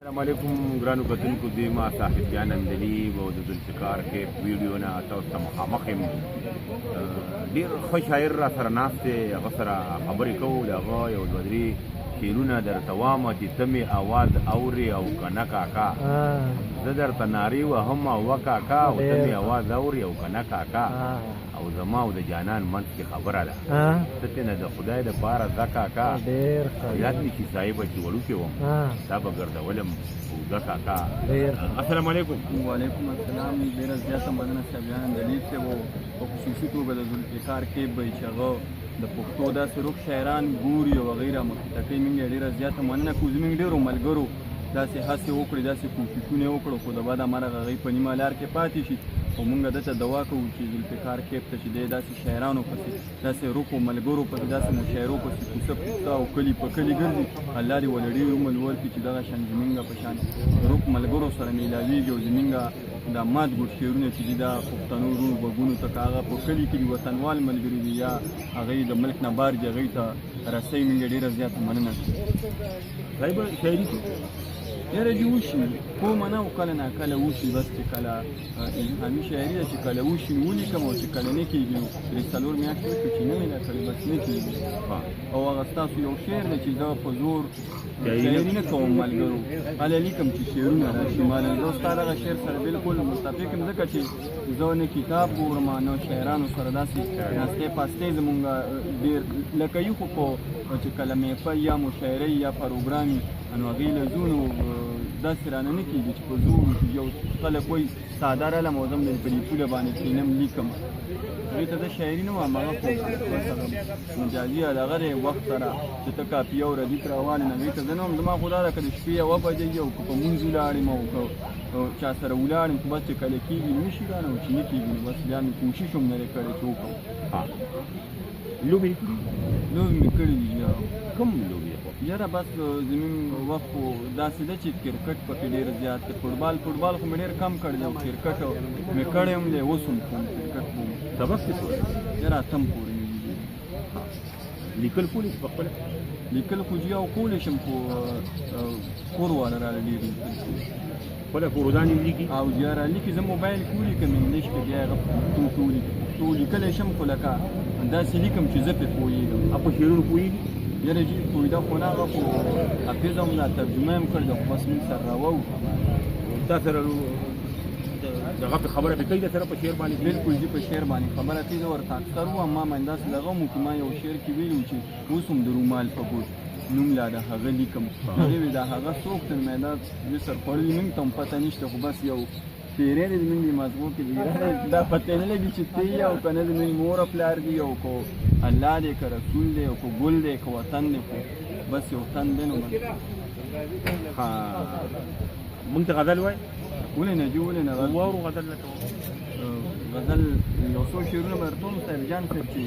السلام علیکم ګرانو کتونکو دوی ما صاحب جان اندلي او د ذوالفقار کې ویډیو نه تاسو ته مخامخ یم ډېر ښه شاعر را سره ناست دی هغه سره خبرې کوو د هغه یو دوه درې شعرونه درته وامه چې ته مې اواز اورې او که نه کاکا زه درته نارې وهم اوه کاکا او ته مې اواز اورې او که نه کاکا او زما او د جانان منځ کې خبره ده ته ترې نه د خدای دپاره ځه کاکا یاد مې چې صاحبه چې وړوکی وم دا به ګرځولم اوږده کاکا السلام علیکم. وعلیکم السلام. ډېره زیاته مننه صاحب جان اندلي صاحب په خصوصي توګه د ذوالفقار کیب به چې هغه د پښتو داسې روږ شاعران ګوري او هغوی رامخته کوي موږ یې ډېره زیاته مننه کوو. زموږ ډېرو ملګرو داسې هڅې وکړې داسې کوششونه یې وکړو خو د بده مرغه هغوی په نیمه لار کې پاتې شي او موږ دته دعا کوو چې ذوالفقار کیب ته چې دی داسې شاعرانو پسې داسې روکو ملګرو پسې داسې مشاعرو پسې کوڅه کوڅه او کلي په کلي ګرځي الله دې ولې ډېر عمر ورکړي چې دغه شان زموږ په شان روک ملګرو سره میلاویږي او زموږ دا مات ګوټ شعرونه چې دي دا پښتنو ورونو غوږونو ته که هغه په کلي کې دي وطنوال ملګري دي یا هغوی د ملک نه بار دي هغوی ته رسۍ موږ ډېره زیاته مننه صاحبه شاعري یاره دې وشي کومه نه او کله ناکله وشي بس چې کله الهامي شاعري ده چې کله وشي نو ولیکم او چې کله نه کېږي نو درې څلور میاشتې وشو چې نه مې دا کړې بس نه کېږي او هغه ستاسو یو شعر دی چې زه په زور شاعري نه کوم ملګرو هله لیکم چې شعرونه راشي ماله زه ستا دغه شعر سره بلکل متفق یم ځکه چې زه نه کتاب ګورم نه شاعرانو سره داسې ناستې پاستې زمونږ ډېر لکه یو خو په چې کله محفل یا مشاعرې یا پروګرام نو هغوی له زو نو داسې رانه نه کېږي چې په زور یو خلک وایي ساده رالم او زه هم په دې پوله باندې کښېنم لیکم هغوی ته زه شاعري نه وایم هغه خو مجازي دغه دی وخت سره چې ته کاپي او ردیف راوالې هغوی ته زه نه وایم زما خو دا ده که د شپې یوه بجه وي او که په مونځ ولاړ یم او که چا سره ولاړ یم خو بس چې کله کېږي نو شي رانه او چې نه کېږي نو بس بیا مې کوشش هم نه دی کړی چې وکړم لوبې یې کړي لوبې مې کړي دي کوم لوبې یاره بس زموږ وخت خو داسې ده چې کرکټ پکې ډېر زیات دی فوټبال خو مې ډېر کم کړی دی او کرکټ مې کړی هم دی اوس هم کوم کرکټ کوم سبق څه پورې یاره اتم پورې مې دي لیکل کولی شي پخپله لیکل خو جي او کولی شم خو کور والا راله ډېر لیکل خپله کور ځان یې لیکي او یاره لیکي زه موبایل کې ولیکم انګلیش کې بیا هغه پښتو کې ولیکم پښتو لیکلی شم خو لکه داسې لیکم چې زه پرې پوهېږم په شعرونو پوهېږي یاره جي پوهېده خو نه هغه خو حافظ هم دا ترجمه هم کړې ده خو بس موږ سره راوو تا سره دغه پې خبره پې کوي د سره په شعر باندې بلکل جي په شعر باندې خبره کوي زه ورته اکثر وم ما باندې داسې دغه هم چې ما یو شعر کې ویلي و چې اوس هم د رومال په ګوټ نوم لا د هغه لیکم هغې وې دا هغه څوک ته مې دا زه سر خوړلي موږ ته هم پته نشته خو بس یو پیری دی زموږ د مزغو کې دا پته نه لګي چې ته یې او که نه زموږ مور پلار دی او که الله دی که رسول دی او که ګل دی که وطن دی خو بس یو تن دی نو موږ ته غزل وایي ولې نه جي ولې نه واورو غزل نه کوو غزل یو څو شعرونه به درته وم صاحب جان صاحب چې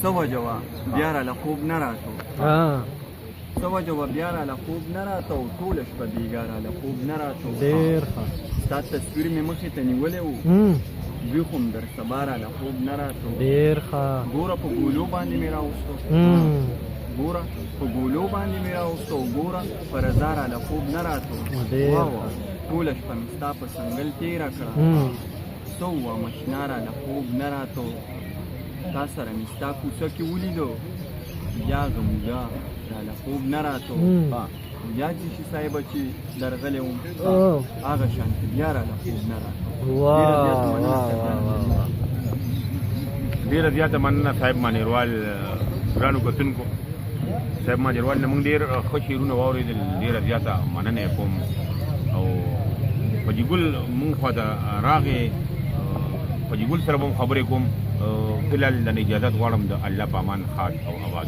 څه وجه وه بیا راله خوب نه راته څه وجه وه بیا راله خوب نه راته او ټوله شپه بېګا راله خوب نه راته ډېر ښه ستا تصویر مې مخې ته نیولی و ویښ وم در سبا راله خوب نه راته ډېر ښه ګوره په ګولو باندې مې راوستو ګوره په ګولو باندې مې راوستو ګوره په رضا راله خوب نه راته ټوله شپه مې ستا په څنګل تېره کړه څه ووایم اشنا راله خوب نه راته تا سره مې ستا کوڅه کې ولیدو یا غموږه راله خوب نه راته بیا چې شي صاحبه چې درغلی وم هغه شانتې بیا راله خوب نه راته ډېره زیاته مننه صاحب مانیروال ګرانو کتونکو صاحب مانیروال نه موږ ډېر ښه شعرونه واورېدل ډېره زیاته مننه یې کوم او حاجي ګل مونږ خوا ته راغې حاجي ګل سره به هم خبرې کوم فلحال د اجازت غواړم د الله په امان خاص او آباد